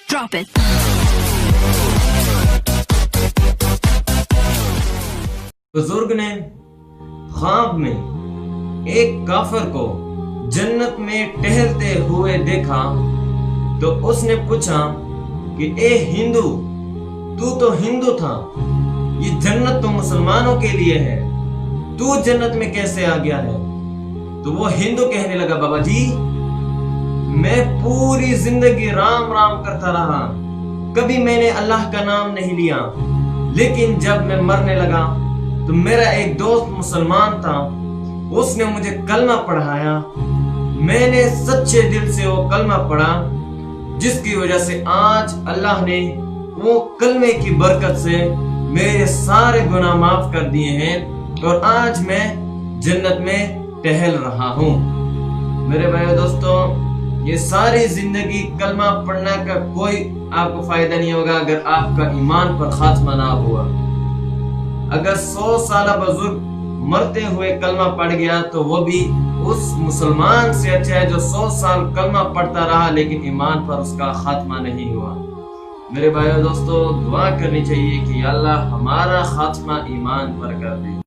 Drop it. بزرگ نے خواب میں ایک کافر کو جنت میں ٹہلتے ہوئے دیکھا تو اس نے پوچھا کہ اے ہندو، تو ہندو تھا، یہ جنت تو مسلمانوں کے لیے ہے، تو جنت میں کیسے آ گیا ہے؟ تو وہ ہندو کہنے لگا، بابا جی میں پوری زندگی رام رام کرتا رہا، کبھی میں نے اللہ کا نام نہیں لیا، لیکن جب میں مرنے لگا تو میرا ایک دوست مسلمان تھا، اس نے مجھے کلمہ پڑھایا، میں نے سچے دل سے وہ کلمہ پڑھا، جس کی وجہ سے آج اللہ نے وہ کلمے کی برکت سے میرے سارے گناہ معاف کر دیے ہیں اور آج میں جنت میں ٹہل رہا ہوں۔ میرے بھائیو دوستو، یہ ساری زندگی کلمہ پڑھنے کا کوئی آپ کو فائدہ نہیں ہوگا اگر آپ کا ایمان پر خاتمہ نہ ہوا۔ اگر 100 سالہ بزرگ مرتے ہوئے کلمہ پڑھ گیا تو وہ بھی اس مسلمان سے اچھا ہے جو 100 سال کلمہ پڑھتا رہا لیکن ایمان پر اس کا خاتمہ نہیں ہوا۔ میرے بھائیو دوستو، دعا کرنی چاہیے کہ اللہ ہمارا خاتمہ ایمان پر کر دے۔